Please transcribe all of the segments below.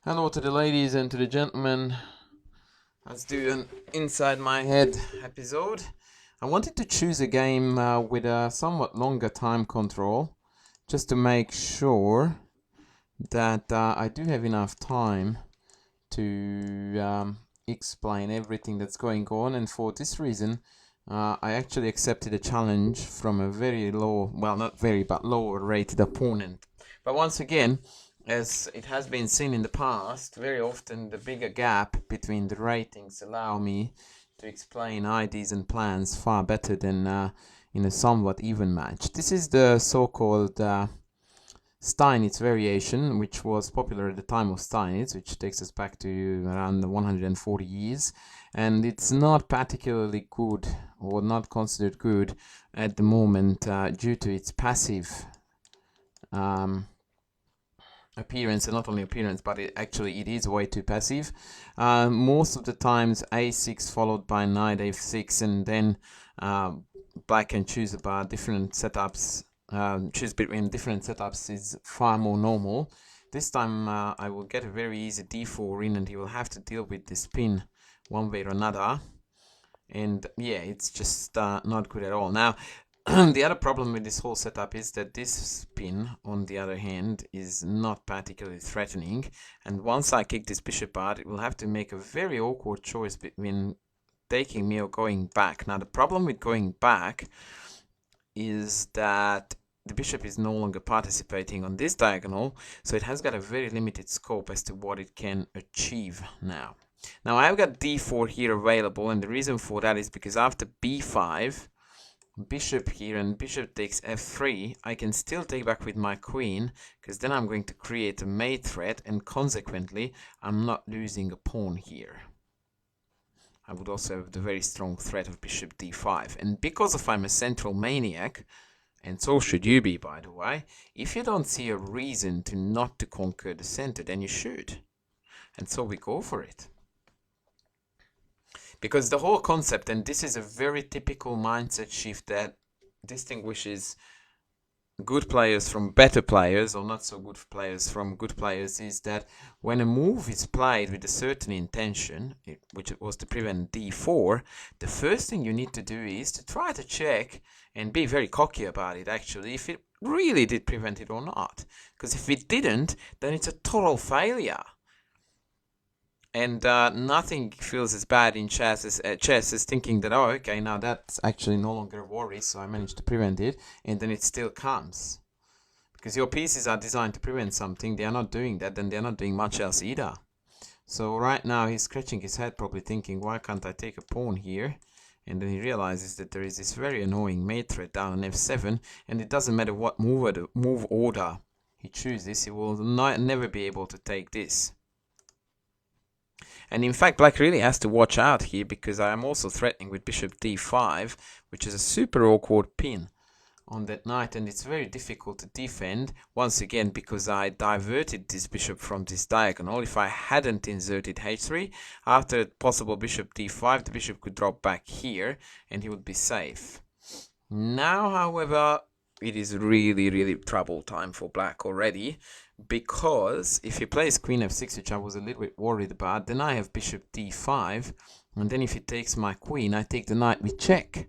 Hello to the ladies and to the gentlemen. Let's do an Inside My Head episode. I wanted to choose a game with a somewhat longer time control, just to make sure that I do have enough time to explain everything that's going on. And for this reason, I actually accepted a challenge from a very low, well, not very, but lower rated opponent. But once again, as it has been seen in the past, very often the bigger gap between the ratings allow me to explain ideas and plans far better than in a somewhat even match. This is the so-called Steinitz variation, which was popular at the time of Steinitz, which takes us back to around 140 years, and it's not particularly good, or not considered good at the moment, due to its passive um, appearance, and not only appearance, but it is way too passive. Most of the times a6 followed by knight f6, and then black can choose about different setups. Choose between different setups is far more normal. This time I will get a very easy d4 in, and he will have to deal with this pin one way or another. And yeah, it's just not good at all. Now, the other problem with this whole setup is that this pin, on the other hand, is not particularly threatening. And once I kick this bishop out, it will have to make a very awkward choice between taking me or going back. Now, the problem with going back is that the bishop is no longer participating on this diagonal, so it has got a very limited scope as to what it can achieve now. Now, I've got d4 here available, and the reason for that is because after b5, bishop here, and bishop takes f3, I can still take back with my queen, because then I'm going to create a mate threat, and consequently I'm not losing a pawn here. I would also have the very strong threat of bishop d5, and because if I'm a central maniac, and so should you be, by the way, if you don't see a reason to not to conquer the center, then you should, and so we go for it. Because the whole concept, and this is a very typical mindset shift that distinguishes good players from better players, or not so good players from good players, is that when a move is played with a certain intention, which it was to prevent d4, the first thing you need to do is to try to check and be very cocky about it, actually, if it really did prevent it or not. Because if it didn't, then it's a total failure. And nothing feels as bad in chess as thinking that, oh, okay, now that's actually no longer a worry, so I managed to prevent it, and then it still comes. Because your pieces are designed to prevent something, they are not doing that, then they're not doing much else either. So right now he's scratching his head, probably thinking, why can't I take a pawn here? And then he realizes that there is this very annoying mate threat down on f7, and it doesn't matter what move order he chooses, he will never be able to take this. And in fact, black really has to watch out here, because I am also threatening with bishop d5, which is a super awkward pin on that knight, and it's very difficult to defend, once again, because I diverted this bishop from this diagonal. If I hadn't inserted h3, after possible bishop d5, the bishop could drop back here, and he would be safe. Now, however, it is really trouble time for black already, because if he plays queen f6, which I was a little bit worried about, then I have bishop d5, and then if he takes my queen, I take the knight with check,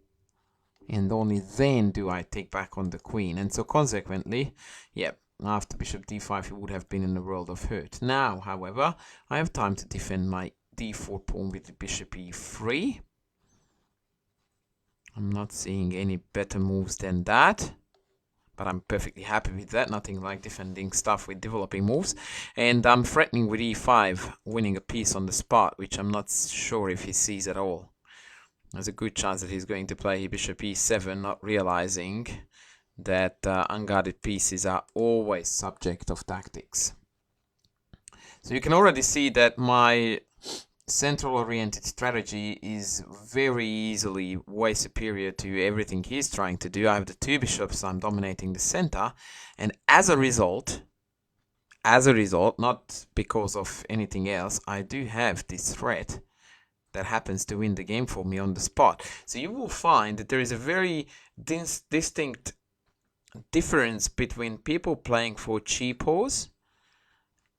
and only then do I take back on the queen. And so consequently, yeah, after bishop d5 he would have been in a world of hurt. Now, however, I have time to defend my d4 pawn with the bishop e3. I'm not seeing any better moves than that, but I'm perfectly happy with that. Nothing like defending stuff with developing moves. And I'm threatening with e5, winning a piece on the spot, which I'm not sure if he sees at all. There's a good chance that he's going to play bishop e7, not realizing that unguarded pieces are always subject of tactics. So you can already see that my central-oriented strategy is very easily way superior to everything he's trying to do. I have the two bishops, I'm dominating the center, and as a result, not because of anything else, I do have this threat that happens to win the game for me on the spot. So you will find that there is a very distinct difference between people playing for cheapos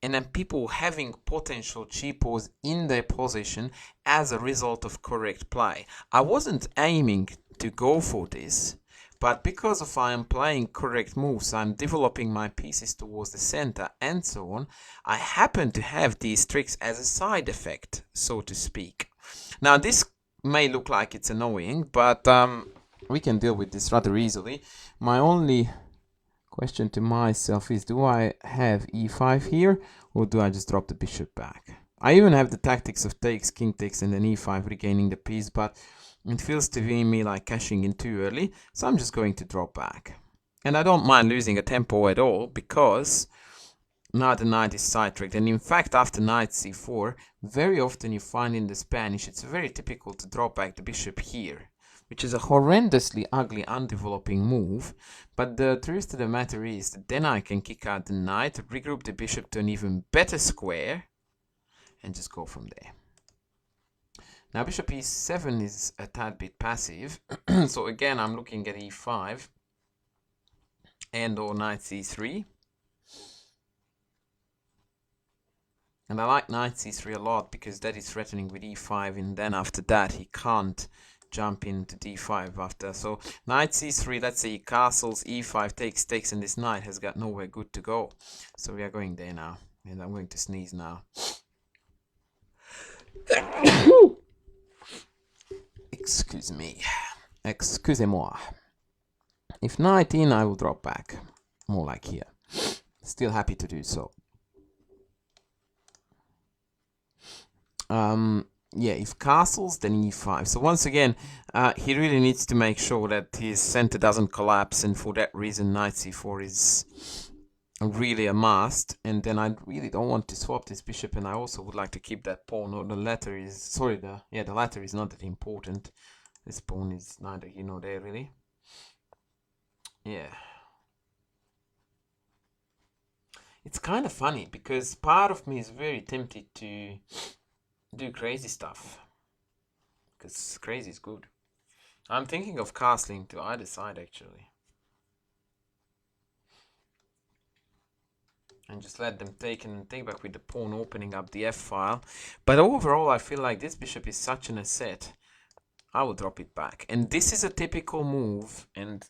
and then people having potential cheapos in their position as a result of correct play. I wasn't aiming to go for this, but because of I am playing correct moves, I'm developing my pieces towards the center and so on, I happen to have these tricks as a side effect, so to speak. Now this may look like it's annoying, but we can deal with this rather easily. My only question to myself is, do I have e5 here, or do I just drop the bishop back? I even have the tactics of takes, king takes, and then e5 regaining the piece, but it feels to me like cashing in too early, so I'm just going to drop back. And I don't mind losing a tempo at all, because now the knight is side-tracked, and in fact after knight c4, very often you find in the Spanish it's very typical to drop back the bishop here, which is a horrendously ugly undeveloping move, but the truth of the matter is that then I can kick out the knight, regroup the bishop to an even better square, and just go from there. Now bishop e7 is a tad bit passive, so again I'm looking at e5 and or knight c3. And I like knight c3 a lot because that is threatening with e5, and then after that he can't jump into d5 after. So knight c3, let's say he castles, e5 takes, and this knight has got nowhere good to go. So we are going there now, and I'm going to sneeze now. Excuse me. Excusez-moi. If knight in, I will drop back. More like here. Still happy to do so. Yeah, if castles, then e5. So once again, he really needs to make sure that his center doesn't collapse, and for that reason knight c4 is really a must. And then I really don't want to swap this bishop, and I also would like to keep that pawn. Or the latter is, sorry, the latter is not that important. This pawn is neither here nor there really. Yeah. It's kind of funny because part of me is very tempted to do crazy stuff, because crazy is good. I'm thinking of castling to either side actually, and just let them take and take back with the pawn, opening up the f-file. But overall I feel like this bishop is such an asset, I will drop it back. And this is a typical move, and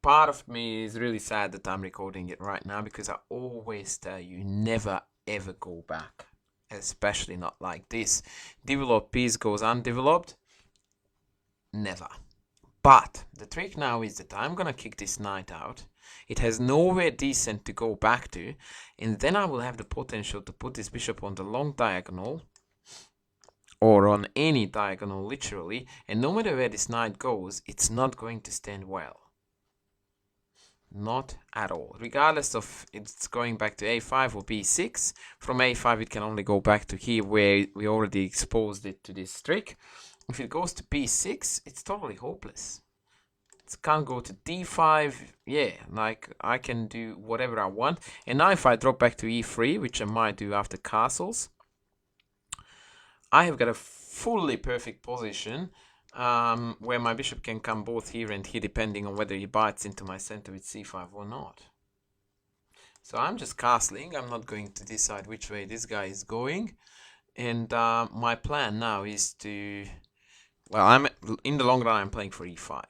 part of me is really sad that I'm recording it right now, because I always tell you, never ever go back. Especially not like this. Developed piece goes undeveloped. Never. But the trick now is that I'm gonna kick this knight out. It has nowhere decent to go back to, and then I will have the potential to put this bishop on the long diagonal, or on any diagonal literally, and no matter where this knight goes, it's not going to stand well. Not at all. Regardless of it's going back to a5 or b6, from a5 it can only go back to here where we already exposed it to this trick. If it goes to b6, it's totally hopeless. It can't go to d5, yeah, like I can do whatever I want. And now if I drop back to e3, which I might do after castles, I have got a fully perfect position where my bishop can come both here and here, depending on whether he bites into my center with c5 or not. So I'm just castling. I'm not going to decide which way this guy is going. And my plan now is to, well, in the long run I'm playing for e5.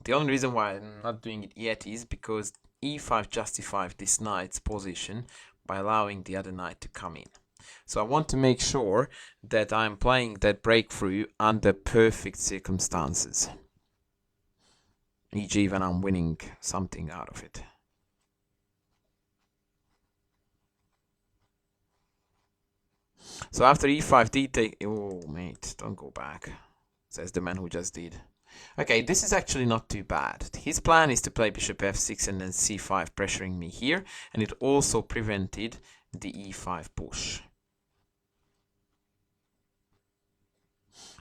The only reason why I'm not doing it yet is because e5 justifies this knight's position by allowing the other knight to come in. So I want to make sure that I'm playing that breakthrough under perfect circumstances, e.g. when I'm winning something out of it. So after e5 d take, oh mate, don't go back, says the man who just did. Okay, this is actually not too bad. His plan is to play bishop f6 and then c5, pressuring me here, and it also prevented the e5 push.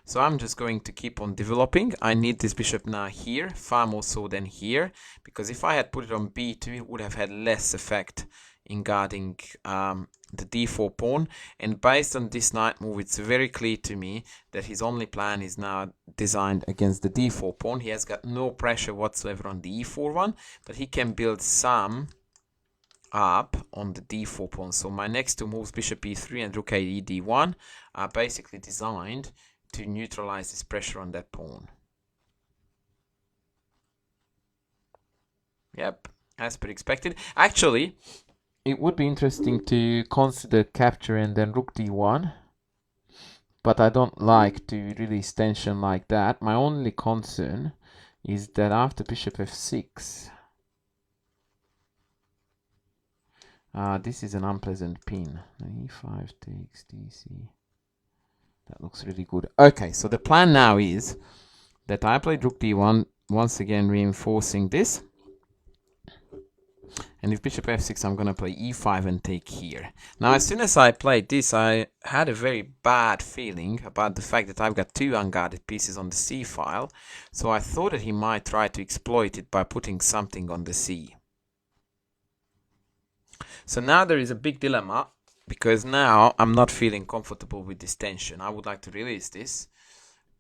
So I'm just going to keep on developing. I need this bishop now here, far more so than here, because if I had put it on b2, it would have had less effect in guarding the d4 pawn. And based on this knight move, it's very clear to me that his only plan is now designed against the d4 pawn. He has got no pressure whatsoever on the e4 one, but he can build some up on the d4 pawn. So my next two moves, bishop e3 and rook e d1, are basically designed to neutralize this pressure on that pawn. Yep, as per expected. Actually, it would be interesting to consider capture and then rook d1, but I don't like to release tension like that. My only concern is that after bishop f6, this is an unpleasant pin. e5 takes dc. That looks really good. Okay, so the plan now is that I played rook d1, once again reinforcing this. And if bishop f6, I'm going to play e5 and take here. Now, as soon as I played this, I had a very bad feeling about the fact that I've got two unguarded pieces on the c file. So I thought that he might try to exploit it by putting something on the c. So now there is a big dilemma, because now I'm not feeling comfortable with this tension. I would like to release this,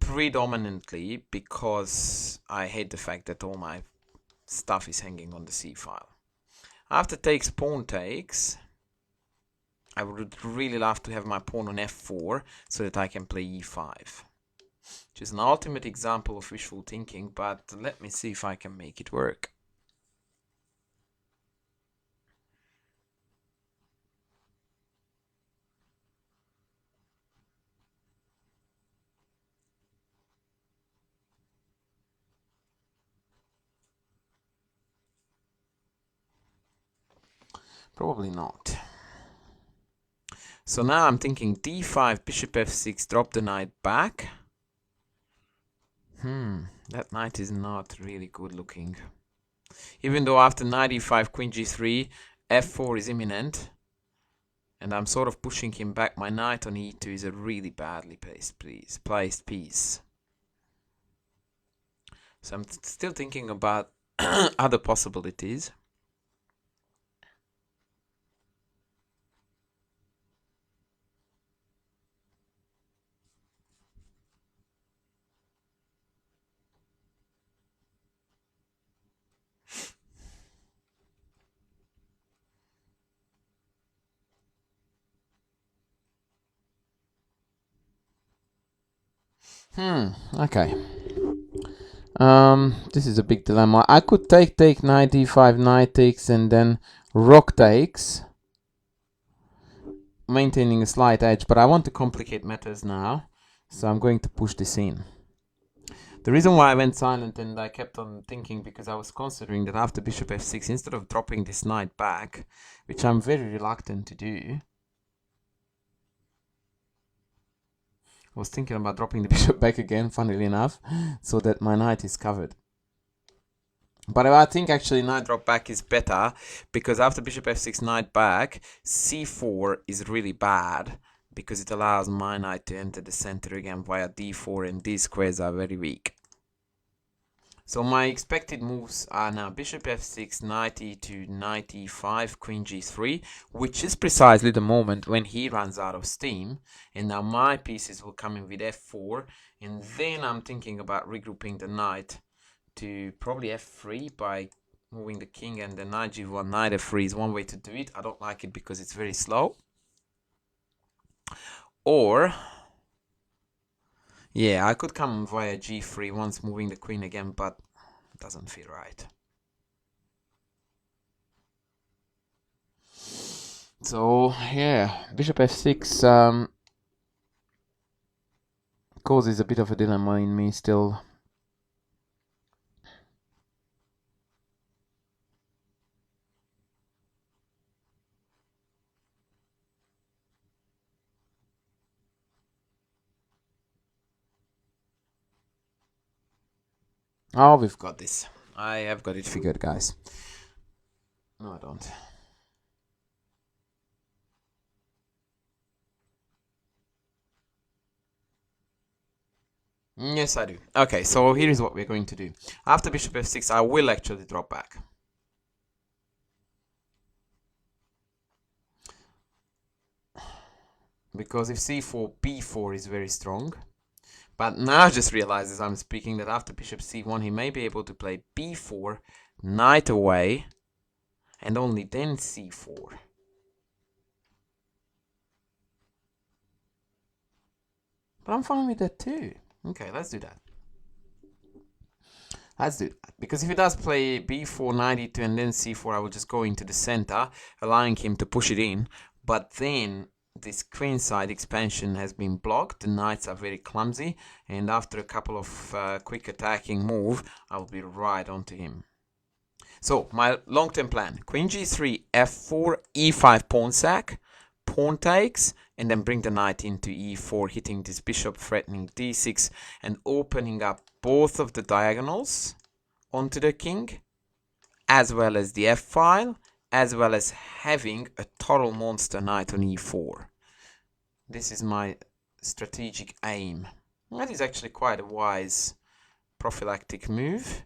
predominantly because I hate the fact that all my stuff is hanging on the c file. After takes, pawn takes, I would really love to have my pawn on f4 so that I can play e5. Which is an ultimate example of wishful thinking, but let me see if I can make it work. Probably not. So now I'm thinking d5, bishop f6, drop the knight back. That knight is not really good looking. Even though after knight e5, queen g3, f4 is imminent, and I'm sort of pushing him back, my knight on e2 is a really badly placed piece. So I'm still thinking about other possibilities. Okay. This is a big dilemma. I could take knight d5, knight takes, and then rook takes, maintaining a slight edge, but I want to complicate matters now, so I'm going to push this in. The reason why I went silent and I kept on thinking, because I was considering that after bishop f6, instead of dropping this knight back, which I'm very reluctant to do, I was thinking about dropping the bishop back again, funnily enough, so that my knight is covered. But I think actually knight drop back is better, because after bishop f6, knight back, c4 is really bad, because it allows my knight to enter the center again via d4, and these squares are very weak. So my expected moves are now bishop f6, knight e2, knight e5, queen g3, which is precisely the moment when he runs out of steam. And now my pieces will come in with f4, and then I'm thinking about regrouping the knight to probably f3 by moving the king, and the knight g1, knight f3 is one way to do it. I don't like it because it's very slow. Or, yeah, I could come via g3 once moving the queen again, but it doesn't feel right. So, yeah, bishop f6 causes a bit of a dilemma in me still. Oh, we've got this. I have got it figured, guys. No, I don't. Yes, I do. Okay, so here is what we're going to do. After bishop f6, I will actually drop back. Because if c4, b4 is very strong. But now I just realized as I'm speaking that after bishop c1, he may be able to play b4, knight away, and only then c4. But I'm fine with that too. Okay, let's do that. Let's do that. Because if he does play b4, knight e2, and then c4, I will just go into the center, allowing him to push it in. But then this queenside expansion has been blocked. The knights are very clumsy, and after a couple of quick attacking move, I will be right onto him. So my long-term plan: queen g3, f4, e5 pawn sack, pawn takes, and then bring the knight into e4, hitting this bishop, threatening d6, and opening up both of the diagonals onto the king, as well as the f-file, as well as having a total monster knight on e4. This is my strategic aim. That is actually quite a wise prophylactic move.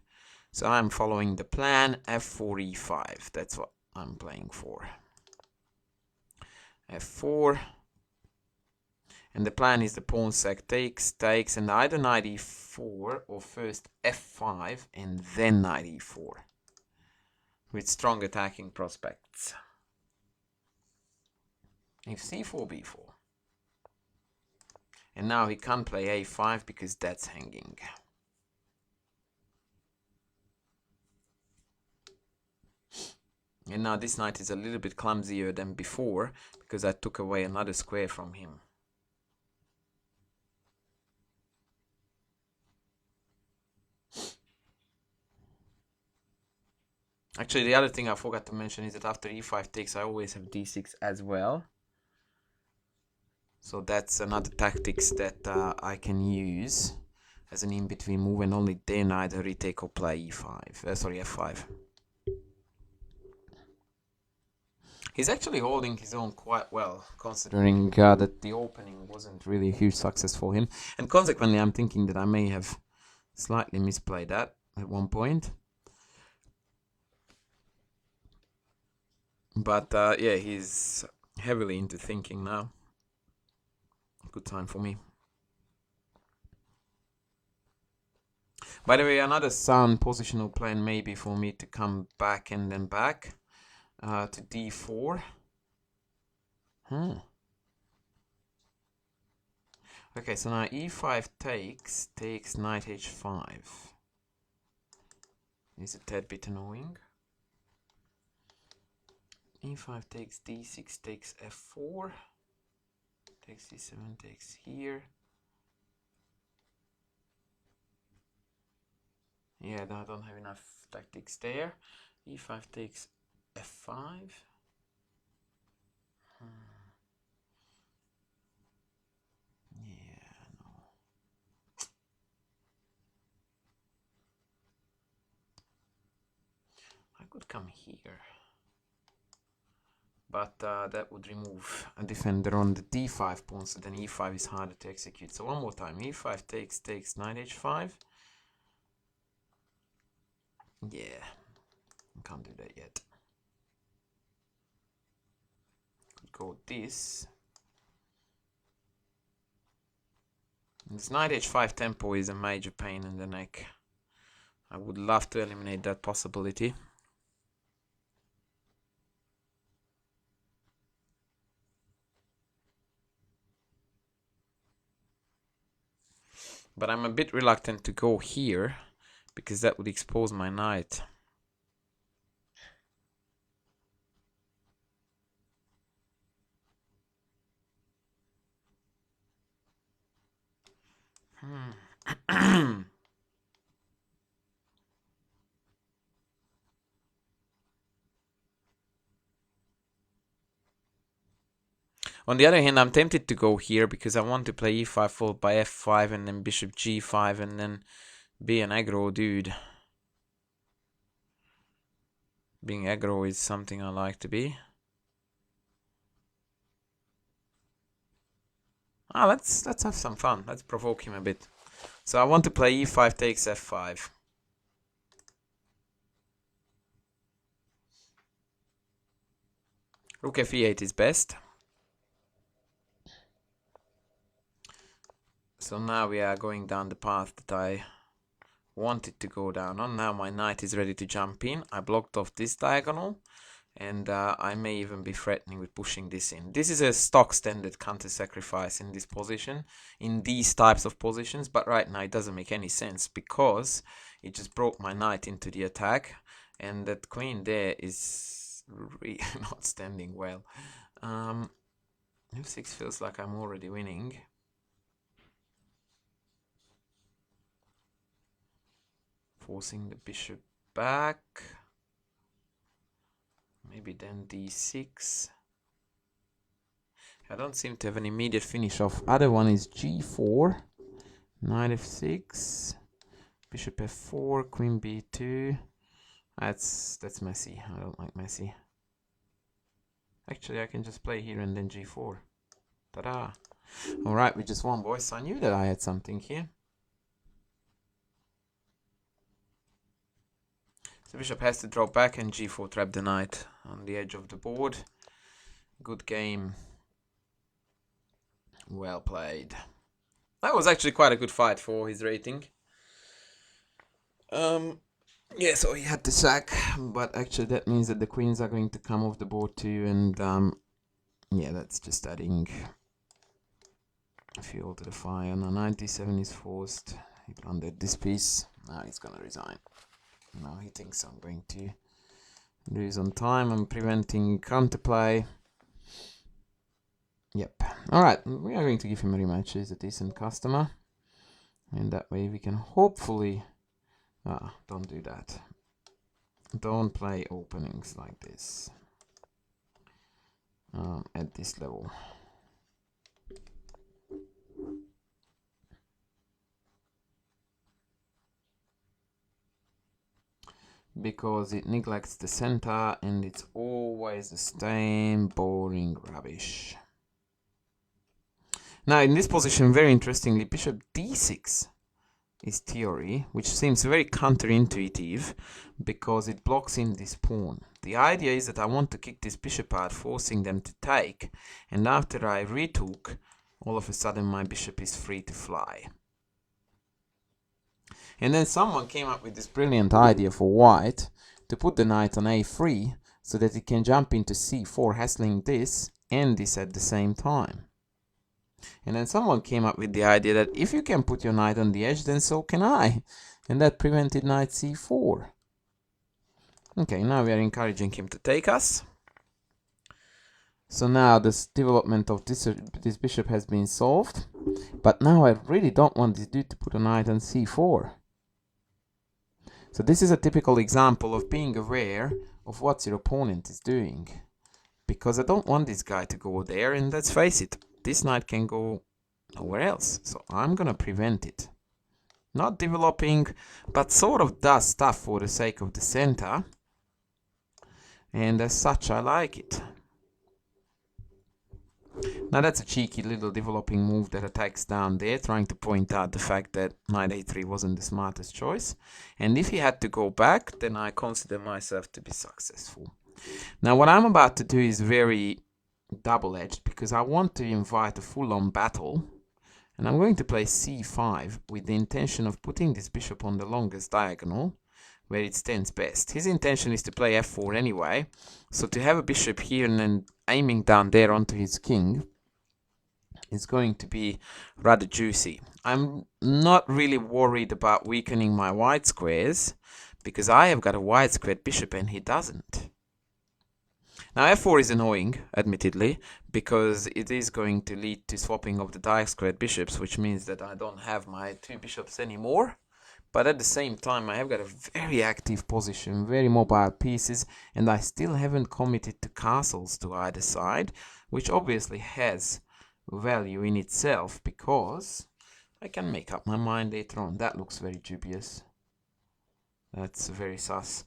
So I'm following the plan, f4, e5. That's what I'm playing for. f4. And the plan is the pawn sack takes, and either knight e4 or first f5 and then knight e4. With strong attacking prospects. If c4, b4. And now he can't play a5 because that's hanging. And now this knight is a little bit clumsier than before because I took away another square from him. Actually, the other thing I forgot to mention is that after e5 takes, I always have d6 as well. So that's another tactics that I can use as an in-between move, and only then either retake or play e5. Sorry, f5. He's actually holding his own quite well, considering that the opening wasn't really a huge success for him. And consequently, I'm thinking that I may have slightly misplayed that at one point. But yeah, he's heavily into thinking now. Good time for me. By the way, another sound positional plan may be for me to come back and then back to d4. Okay, so now e5 takes knight h5. Is a tad bit annoying. e5 takes d6 takes f4. Takes c7 takes here. Yeah, I don't have enough tactics there. e5 takes f5. Yeah, no. I could come here. But that would remove a defender on the d5 pawn, so then e5 is harder to execute. So one more time, e5 takes knight h5. Yeah, can't do that yet. Could go this. This knight h5 tempo is a major pain in the neck. I would love to eliminate that possibility. But I'm a bit reluctant to go here, because that would expose my knight. On the other hand, I'm tempted to go here because I want to play e5 followed by f5 and then bishop g5 and then be an aggro dude. Being aggro is something I like to be. Let's have some fun. Let's provoke him a bit. So I want to play e5 takes f5. Rook f8 is best. So now we are going down the path that I wanted to go down on. Now my knight is ready to jump in. I blocked off this diagonal, and I may even be threatening with pushing this in. This is a stock standard counter sacrifice in this position, in these types of positions, but right now it doesn't make any sense because it just brought my knight into the attack, and that queen there is really not standing well. F6 feels like I'm already winning. Forcing the bishop back. Maybe then d6. I don't seem to have an immediate finish off. Other one is g4. Knight f6. Bishop f4. Queen b2. That's messy. I don't like messy. Actually, I can just play here and then g4. Ta-da! Alright, we just won, boys. I knew that I had something here. So bishop has to drop back and g4 trap the knight on the edge of the board. Good game. Well played. That was actually quite a good fight for his rating. Yeah, so he had to sack, but actually that means that the queens are going to come off the board too, and yeah, that's just adding fuel to the fire. Now 97 is forced. He blundered this piece. Now he's gonna resign. Now he thinks I'm going to lose on time. I'm preventing counterplay. Yep. Alright, we are going to give him a rematch. He's a decent customer. And that way we can hopefully... don't do that. Don't play openings like this. At this level. Because it neglects the center and it's always the same boring rubbish. Now in this position, very interestingly, bishop d6 is theory, which seems very counterintuitive because it blocks in this pawn. The idea is that I want to kick this bishop out, forcing them to take, and after I retook, all of a sudden my bishop is free to fly. And then someone came up with this brilliant idea for white to put the knight on a3 so that it can jump into c4, hassling this and this at the same time. And then someone came up with the idea that if you can put your knight on the edge, then so can I. And that prevented knight c4. Okay, now we are encouraging him to take us. So now this development of this bishop has been solved. But now I really don't want this dude to put a knight on c4. So this is a typical example of being aware of what your opponent is doing. Because I don't want this guy to go there, and let's face it, this knight can go nowhere else. So I'm gonna prevent it. Not developing, but sort of does stuff for the sake of the center. And as such, I like it. Now that's a cheeky little developing move that attacks down there, trying to point out the fact that knight a3 wasn't the smartest choice. And if he had to go back, then I consider myself to be successful. Now what I'm about to do is very double-edged, because I want to invite a full-on battle. And I'm going to play c5 with the intention of putting this bishop on the longest diagonal, where it stands best. His intention is to play f4 anyway, so to have a bishop here and then aiming down there onto his king is going to be rather juicy. I'm not really worried about weakening my white squares, because I have got a white squared bishop and he doesn't. Now f4 is annoying, admittedly, because it is going to lead to swapping of the diagonal bishops, which means that I don't have my two bishops anymore. But at the same time, I have got a very active position, very mobile pieces, and I still haven't committed to castles to either side, which obviously has value in itself, because I can make up my mind later on. That looks very dubious. That's very sus.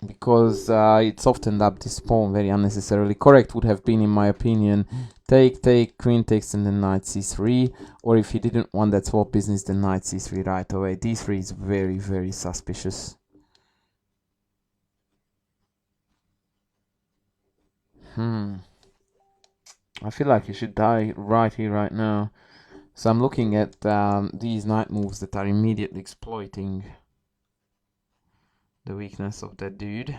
Because it softened up this pawn very unnecessarily. Correct would have been, in my opinion, take, queen takes, and then knight c3. Or if he didn't want that swap business, then knight c3 right away. d3 is very, very suspicious. I feel like he should die right here, right now. So I'm looking at these knight moves that are immediately exploiting the weakness of that dude.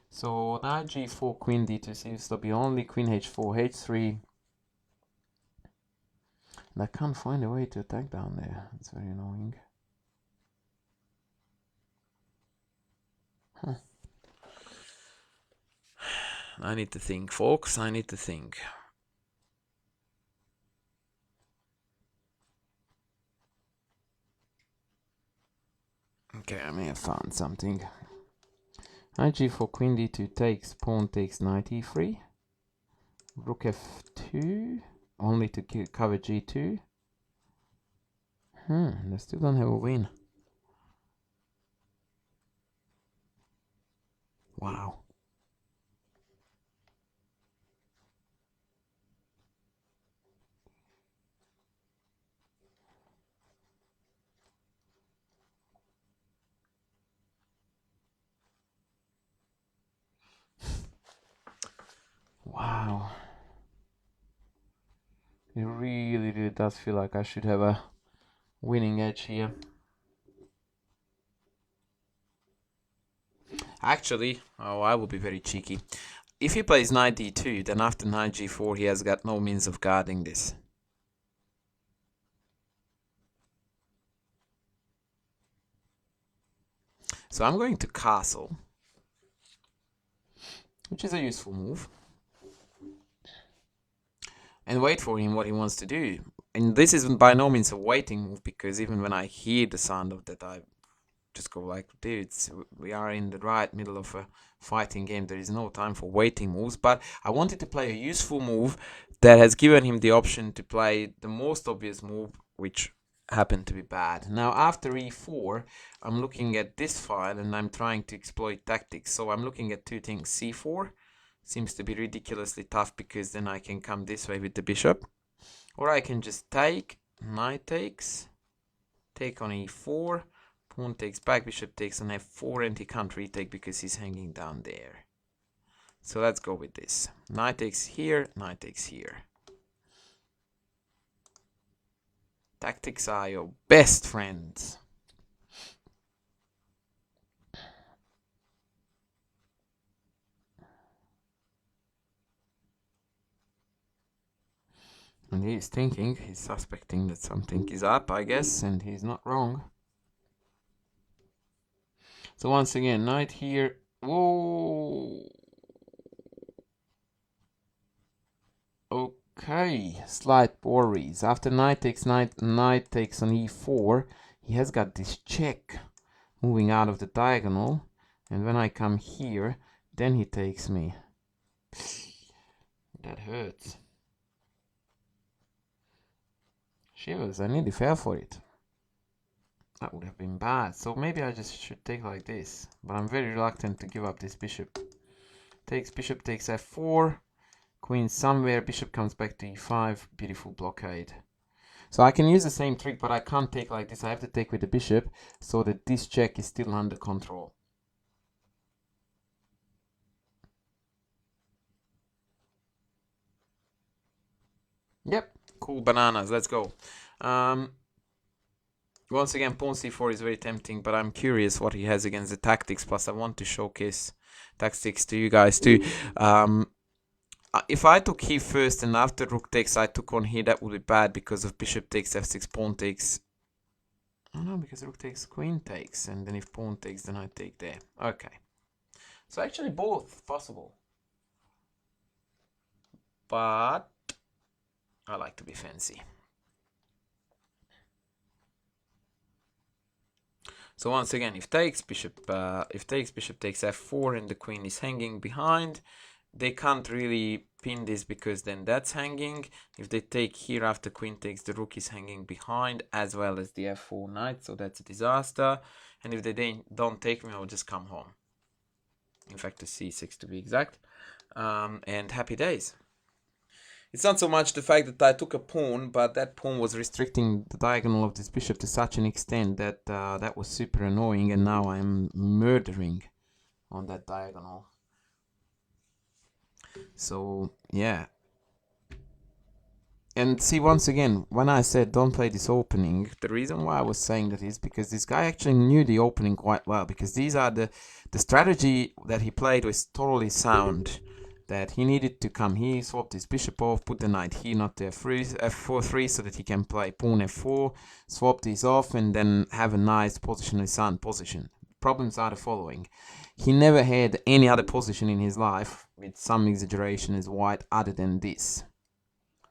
So knight g4, queen d2 seems to be only queen h4, h3. And I can't find a way to attack down there. It's very annoying. Huh. I need to think, folks. I need to think. Okay, I may have found something. Knight g4, queen d2 takes, pawn takes, knight e3. Rook f2, only to cover g2. They still don't have a win. Wow. Wow. It really, really does feel like I should have a winning edge here. Actually, I will be very cheeky. If he plays knight d2, then after knight g4 he has got no means of guarding this. So I'm going to castle, which is a useful move, and wait for him what he wants to do. And this is by no means a waiting move, because even when I hear the sound of that, I just go like, dudes, we are in the right middle of a fighting game. There is no time for waiting moves. But I wanted to play a useful move that has given him the option to play the most obvious move, which happened to be bad. Now after e4, I'm looking at this file and I'm trying to exploit tactics. So I'm looking at two things. c4 seems to be ridiculously tough, because then I can come this way with the bishop, or I can just take, knight takes, take on e4, pawn takes back, bishop takes on f4, and he can't retake because he's hanging down there. So let's go with this. Knight takes here, knight takes here. Tactics are your best friends. And he's thinking, he's suspecting that something is up, I guess, and he's not wrong. So once again, knight here. Whoa! Okay, slight worries. After knight takes knight takes on e4, he has got this check moving out of the diagonal, and when I come here, then he takes me. That hurts. Shivers, I nearly fell for it. That would have been bad. So maybe I just should take like this, but I'm very reluctant to give up this bishop. Bishop takes f4, queen somewhere, bishop comes back to e5, beautiful blockade. So I can use the same trick, but I can't take like this. I have to take with the bishop, so that this check is still under control. Yep, cool bananas, let's go. Once again, pawn c4 is very tempting, but I'm curious what he has against the tactics. Plus, I want to showcase tactics to you guys too. If I took here first and after rook takes I took on here, that would be bad because of bishop takes f6, pawn takes. Oh no, because rook takes, queen takes, and then if pawn takes, then I take there. Okay. So actually both possible. But I like to be fancy. So once again, if takes bishop takes f4 and the queen is hanging behind, they can't really pin this because then that's hanging. If they take here after queen takes, the rook is hanging behind as well as the f4 knight, so that's a disaster. And if they don't take me, I'll just come home. In fact, to c6 to be exact. And happy days. It's not so much the fact that I took a pawn, but that pawn was restricting the diagonal of this bishop to such an extent that that was super annoying, and now I'm murdering on that diagonal. So, yeah. And see, once again, when I said don't play this opening, the reason why I was saying that is because this guy actually knew the opening quite well, because these are the strategy that he played was totally sound. That he needed to come here, swap his bishop off, put the knight here, not the f4-3, so that he can play pawn f4, swap these off, and then have a nice position, a sound position. Problems are the following. He never had any other position in his life, with some exaggeration as white, other than this.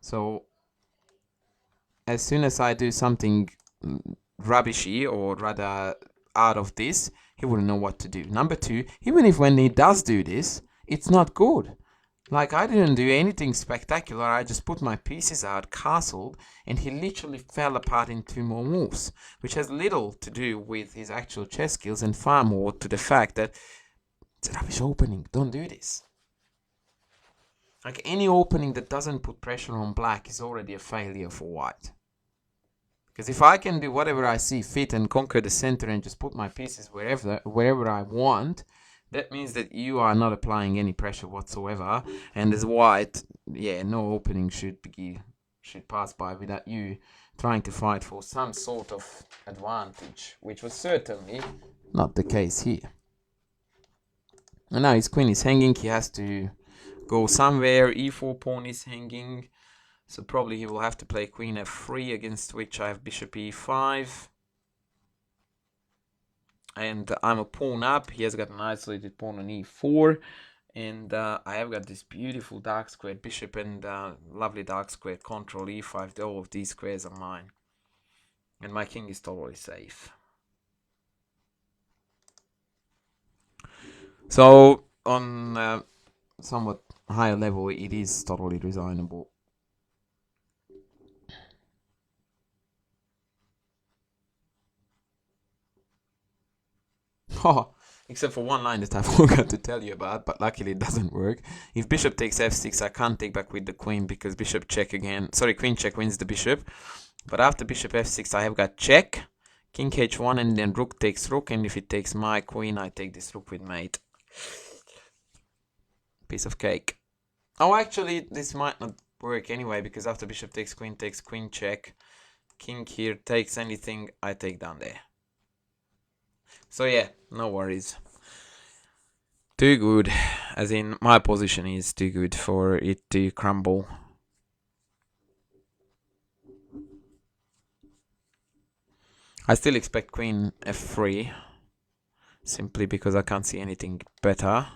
So as soon as I do something rubbishy, or rather out of this, he wouldn't know what to do. Number two, even if when he does do this, it's not good. Like, I didn't do anything spectacular, I just put my pieces out, castled, and he literally fell apart in 2 more moves, which has little to do with his actual chess skills and far more to the fact that it's a rubbish opening, don't do this. Like, any opening that doesn't put pressure on black is already a failure for white. Because if I can do whatever I see fit and conquer the center and just put my pieces wherever I want, that means that you are not applying any pressure whatsoever. And as white, yeah, no opening should pass by without you trying to fight for some sort of advantage, which was certainly not the case here. And now his queen is hanging, he has to go somewhere, e4 pawn is hanging. So probably he will have to play queen f3, against which I have bishop e5. And I'm a pawn up. He has got an isolated pawn on e4. And I have got this beautiful dark squared bishop and lovely dark squared control e5. All of these squares are mine. And my king is totally safe. So on somewhat higher level, it is totally resignable. Oh, except for one line that I forgot to tell you about, but luckily it doesn't work. If bishop takes f6, I can't take back with the queen because bishop check again. Sorry, queen check wins the bishop. But after bishop f6, I have got check, king h1, and then rook takes rook. And if it takes my queen, I take this rook with mate. Piece of cake. Oh, actually, this might not work anyway, because after bishop takes queen check, king here takes anything, I take down there. So yeah, no worries. Too good, as in my position is too good for it to crumble. I still expect queen f3, simply because I can't see anything better.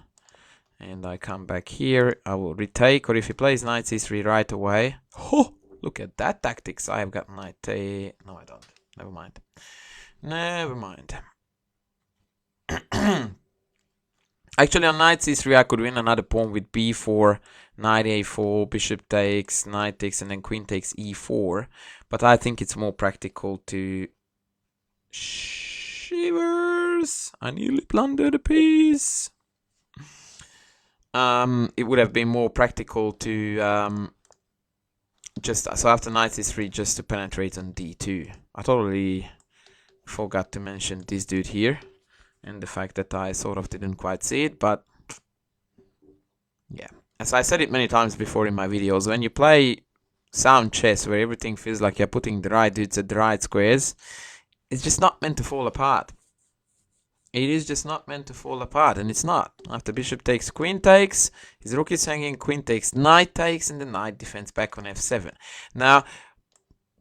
And I come back here, I will retake, or if he plays knight c3 right away. Oh, look at that tactics. I have got knight a... No, I don't. Never mind. Never mind. Actually, on knight c3, I could win another pawn with b4, knight a4, bishop takes, knight takes, and then queen takes e4. But I think it's more practical to... Shivers! I nearly blundered a piece. It would have been more practical to just... So after knight c3, just to penetrate on d2. I totally forgot to mention this dude here. And the fact that I sort of didn't quite see it, but yeah. As I said it many times before in my videos, when you play sound chess where everything feels like you're putting the right dudes at the right squares, it's just not meant to fall apart. It is just not meant to fall apart, and it's not. After bishop takes, queen takes, his rook is hanging, queen takes, knight takes, and the knight defends back on f7. Now,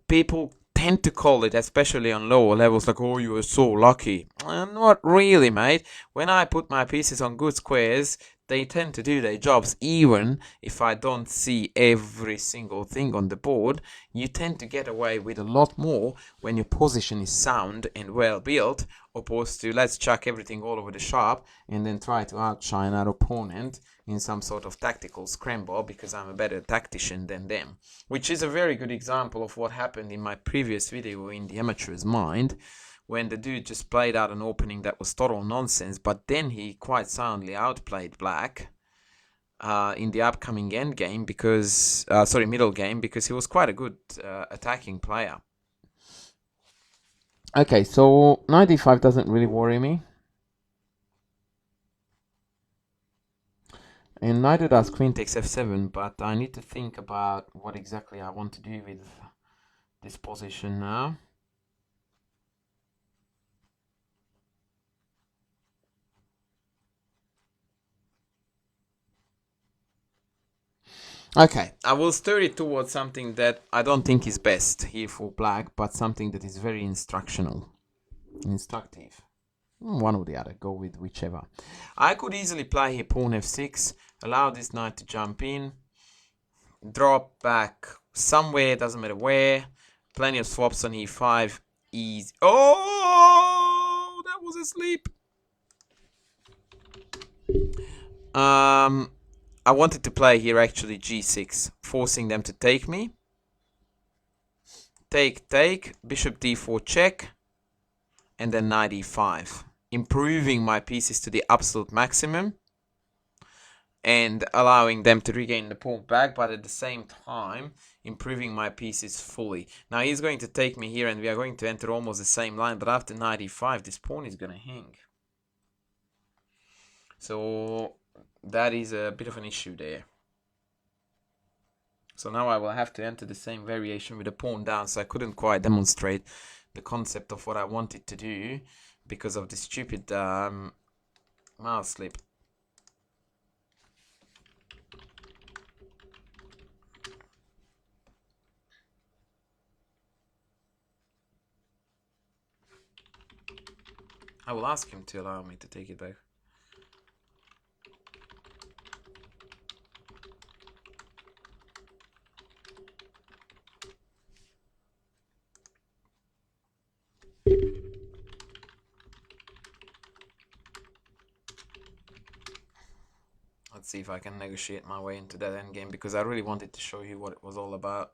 people tend to call it, especially on lower levels, like, oh, you were so lucky. Not really, mate. When I put my pieces on good squares, they tend to do their jobs. Even if I don't see every single thing on the board, you tend to get away with a lot more when your position is sound and well built, opposed to let's chuck everything all over the shop and then try to outshine our opponent in some sort of tactical scramble because I'm a better tactician than them. Which is a very good example of what happened in my previous video in The Amateur's Mind, when the dude just played out an opening that was total nonsense, but then he quite soundly outplayed black in the upcoming endgame because, middle game, because he was quite a good attacking player. Okay, so knight e5 doesn't really worry me. And neither does queen takes f7, but I need to think about what exactly I want to do with this position now. Okay, I will stir it towards something that I don't think is best here for black, but something that is very instructive. One or the other, go with whichever. I could easily play here pawn f6, allow this knight to jump in, drop back somewhere, doesn't matter where. Plenty of swaps on e5. Easy. Oh, that was asleep. I wanted to play here actually g6, forcing them to take me. Take, bishop d4 check, and then knight e5. Improving my pieces to the absolute maximum and allowing them to regain the pawn back, but at the same time improving my pieces fully. Now he's going to take me here and we are going to enter almost the same line, but after knight e5 this pawn is going to hang. So that is a bit of an issue there. So now I will have to enter the same variation with the pawn down, so I couldn't quite demonstrate the concept of what I wanted to do because of the stupid mouse slip. I will ask him to allow me to take it back. Let's see if I can negotiate my way into that endgame, because I really wanted to show you what it was all about.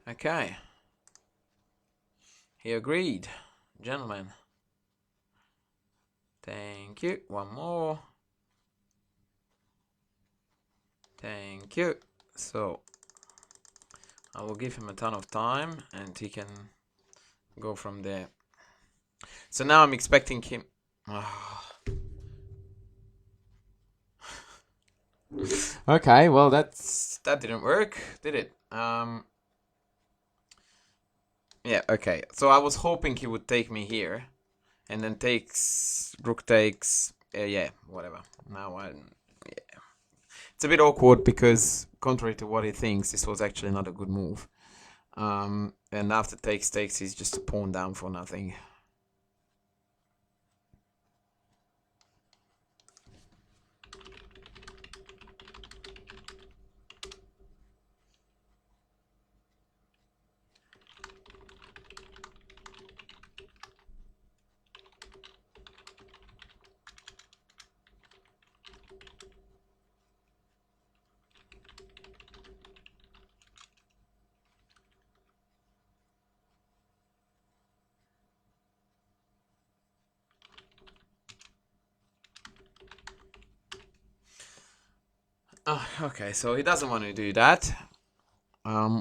Okay. He agreed. Gentlemen. Thank you. One more. Thank you. So, I will give him a ton of time and he can go from there. So now I'm expecting him... Okay, well that didn't work, did it? Yeah, okay. So I was hoping he would take me here, and then takes rook takes. Yeah, whatever. Now yeah, it's a bit awkward because contrary to what he thinks, this was actually not a good move. And after takes he's just a pawn down for nothing. Okay, so he doesn't want to do that,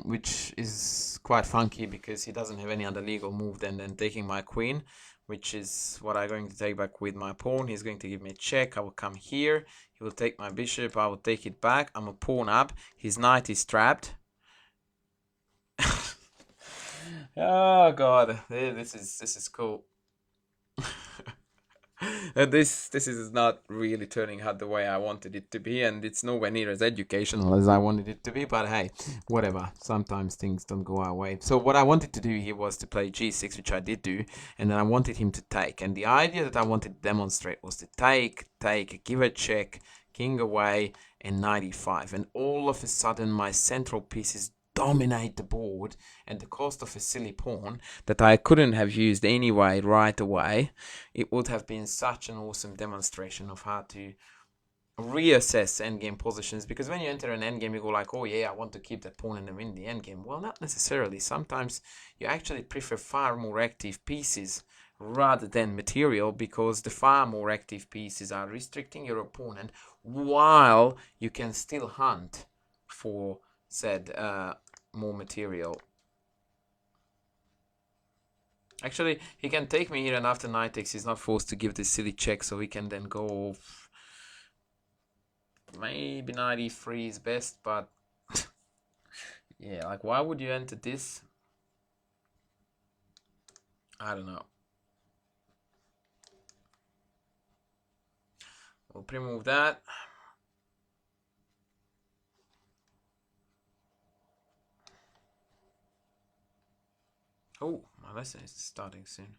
which is quite funky because he doesn't have any other legal move than taking my queen, which is what I'm going to take back with my pawn. He's going to give me a check. I will come here. He will take my bishop. I will take it back. I'm a pawn up. His knight is trapped. Oh god, this is cool. This is not really turning out the way I wanted it to be, and it's nowhere near as educational as I wanted it to be, but hey, whatever. Sometimes things don't go our way. So what I wanted to do here was to play g6, which I did do, and then I wanted him to take. And the idea that I wanted to demonstrate was to take, give a check, king away, and knight e5. And all of a sudden, my central pieces dominate the board at the cost of a silly pawn that I couldn't have used anyway right away. It would have been such an awesome demonstration of how to reassess endgame positions, because when you enter an endgame you go like, oh yeah, I want to keep that pawn and win the endgame. Well, not necessarily. Sometimes you actually prefer far more active pieces rather than material, because the far more active pieces are restricting your opponent while you can still hunt for said more material. Actually, he can take me here, and after knight takes, he's not forced to give this silly check, so he can then go. Maybe knight e3 is best, but yeah, like why would you enter this? I don't know. We'll pre-move that. Oh, my lesson is starting soon.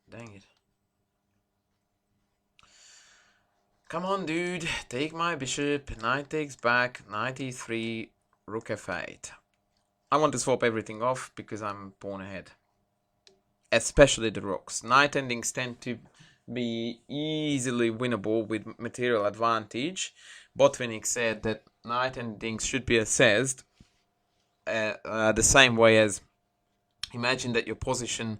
Dang it. Come on, dude. Take my bishop. Knight takes back. Knight e3. Rook f8. I want to swap everything off because I'm pawn ahead. Especially the rooks. Knight endings tend to be easily winnable with material advantage. Botvinnik said that knight endings should be assessed the same way as imagine that your position,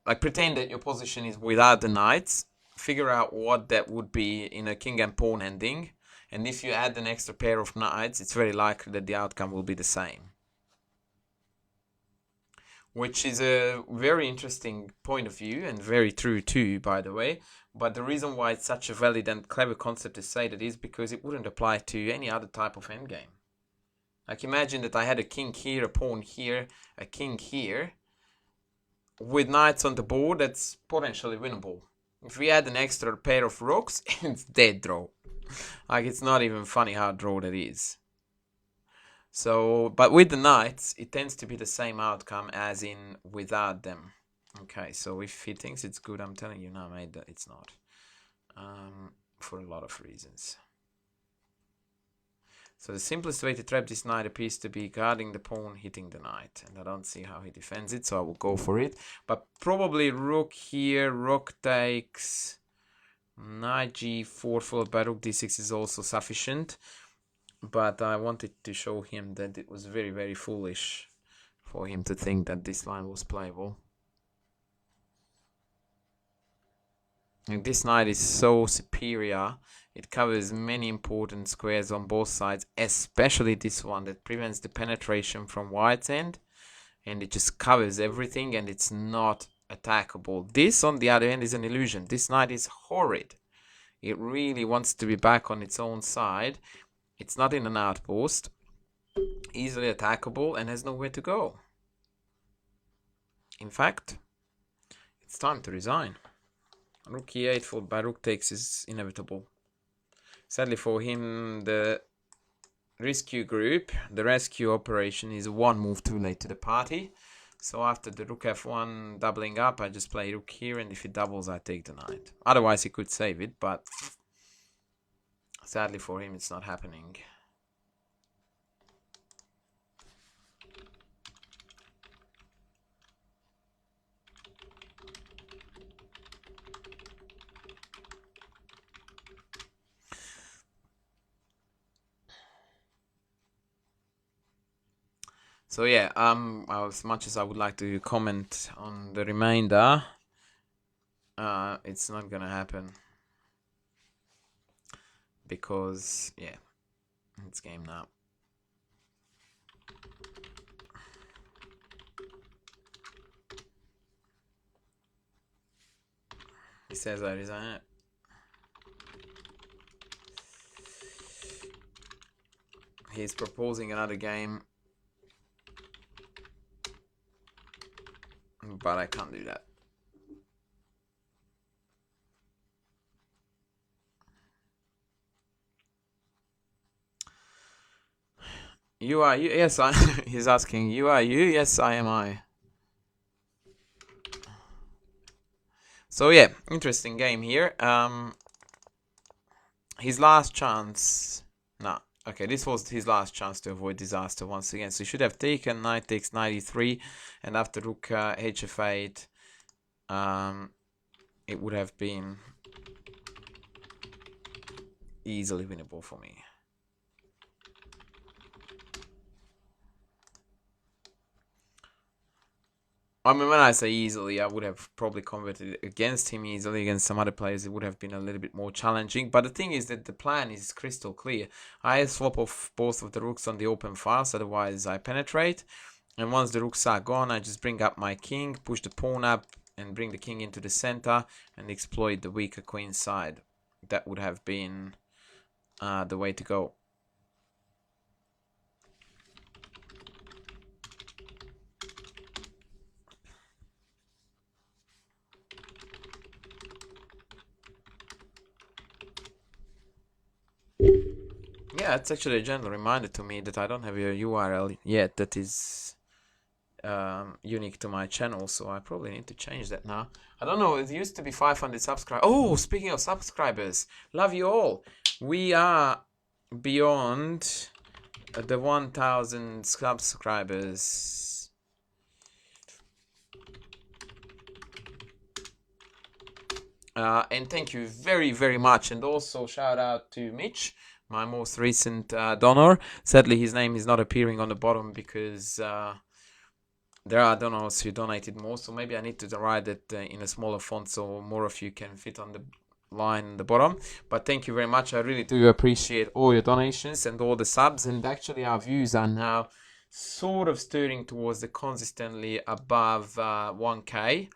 like pretend that your position is without the knights, figure out what that would be in a king and pawn ending, and if you add an extra pair of knights, it's very likely that the outcome will be the same. Which is a very interesting point of view and very true too, by the way. But the reason why it's such a valid and clever concept to say that is because it wouldn't apply to any other type of endgame. Like imagine that I had a king here, a pawn here, a king here. With knights on the board, that's potentially winnable. If we add an extra pair of rooks, it's dead draw. Like it's not even funny how draw that is. So, but with the knights, it tends to be the same outcome as in without them. Okay, so if he thinks it's good, I'm telling you now, mate, that it's not. For a lot of reasons. So the simplest way to trap this knight appears to be guarding the pawn, hitting the knight. And I don't see how he defends it, so I will go for it. But probably rook here, rook takes, knight g4 followed by rook d6 is also sufficient. But I wanted to show him that it was very, very foolish for him to think that this line was playable. And this knight is so superior. It covers many important squares on both sides, especially this one that prevents the penetration from white's end. And it just covers everything and it's not attackable. This, on the other hand, is an illusion. This knight is horrid. It really wants to be back on its own side. It's not in an outpost, easily attackable, and has nowhere to go. In fact, it's time to resign. Rook e8 followed by rook takes is inevitable. Sadly for him, the rescue group, the rescue operation is one move too late to the party. So after the rook f1 doubling up, I just play rook here, and if it doubles, I take the knight. Otherwise, he could save it, but sadly for him, it's not happening. So yeah, as much as I would like to comment on the remainder, it's not gonna happen. Because, yeah, it's game now. He says I resign it. He's proposing another game. But I can't do that. You are you? Yes, I. He's asking, you are you? Yes, I am I. So yeah, interesting game here. His last chance. Nah. Okay, this was his last chance to avoid disaster once again. So he should have taken knight takes 93, and after rook hf8, it would have been easily winnable for me. I mean, when I say easily, I would have probably converted against him easily. Against some other players, it would have been a little bit more challenging. But the thing is that the plan is crystal clear. I swap off both of the rooks on the open files, otherwise I penetrate. And once the rooks are gone, I just bring up my king, push the pawn up, and bring the king into the center and exploit the weaker queen side. That would have been the way to go. Yeah, it's actually a gentle reminder to me that I don't have a URL yet that is unique to my channel, so I probably need to change that now. I don't know, it used to be 500 subscribers. Oh, speaking of subscribers, love you all. We are beyond the 1000 subscribers. And thank you very, very much. And also shout out to Mitch, my most recent donor. Sadly, his name is not appearing on the bottom because there are donors who donated more. So maybe I need to write it in a smaller font so more of you can fit on the line in the bottom. But thank you very much. I really do appreciate all your donations and all the subs. And actually our views are now sort of steering towards the consistently above 1K,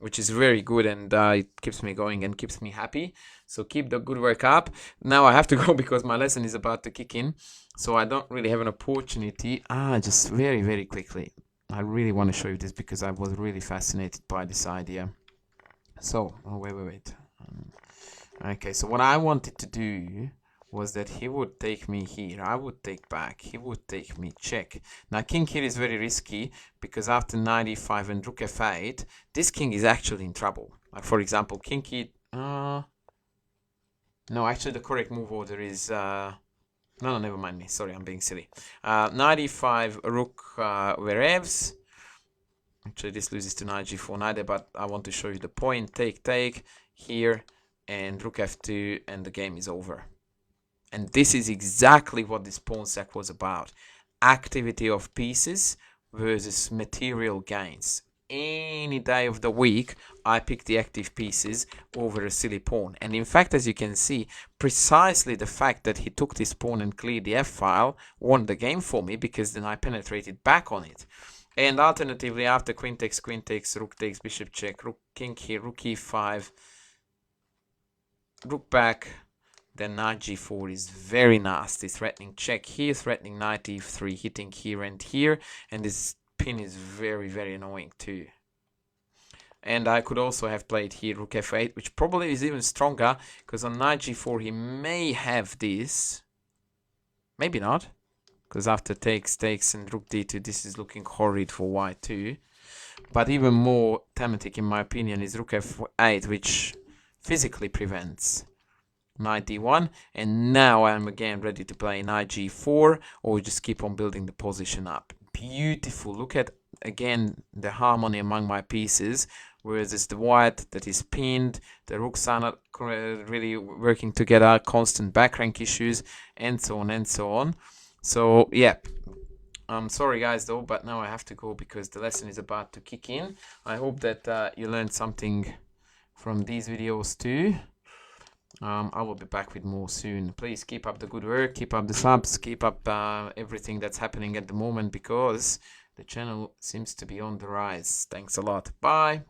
which is very good, and it keeps me going and keeps me happy. So keep the good work up. Now I have to go because my lesson is about to kick in, so I don't really have an opportunity. Just very, very quickly, I really want to show you this because I was really fascinated by this idea. So, wait. Okay, so what I wanted to do was that he would take me here, I would take back, he would take me check. Now king here is very risky because after knight e5 and rook f8, this king is actually in trouble. Like for example, king e... no, actually the correct move order is... no, never mind me, sorry, I'm being silly. Knight e5, rook wherevs. Actually this loses to knight g4 neither, but I want to show you the point. Take, here, and rook f2, and the game is over. And this is exactly what this pawn sack was about. Activity of pieces versus material gains. Any day of the week, I pick the active pieces over a silly pawn. And in fact, as you can see, precisely the fact that he took this pawn and cleared the f-file won the game for me, because then I penetrated back on it. And alternatively, after queen takes, rook takes, bishop check, rook king here, rook e5, rook back, then knight g4 is very nasty, threatening check here, threatening knight e3, hitting here and here, and this pin is very, very annoying too. And I could also have played here rook f8, which probably is even stronger, because on knight g4 he may have this, maybe not, because after takes, and rook d2, this is looking horrid for white too. But even more thematic in my opinion is rook f8, which physically prevents knight d1, and now I'm again ready to play knight g4, or just keep on building the position up. Beautiful. Look at again the harmony among my pieces, whereas it's the white that is pinned, the rooks are not really working together, constant back rank issues, and so on and so on. So yeah, I'm sorry guys though, but now I have to go because the lesson is about to kick in. I hope that you learned something from these videos too. I will be back with more soon. Please keep up the good work, keep up the subs, keep up everything that's happening at the moment, because the channel seems to be on the rise. Thanks a lot. Bye.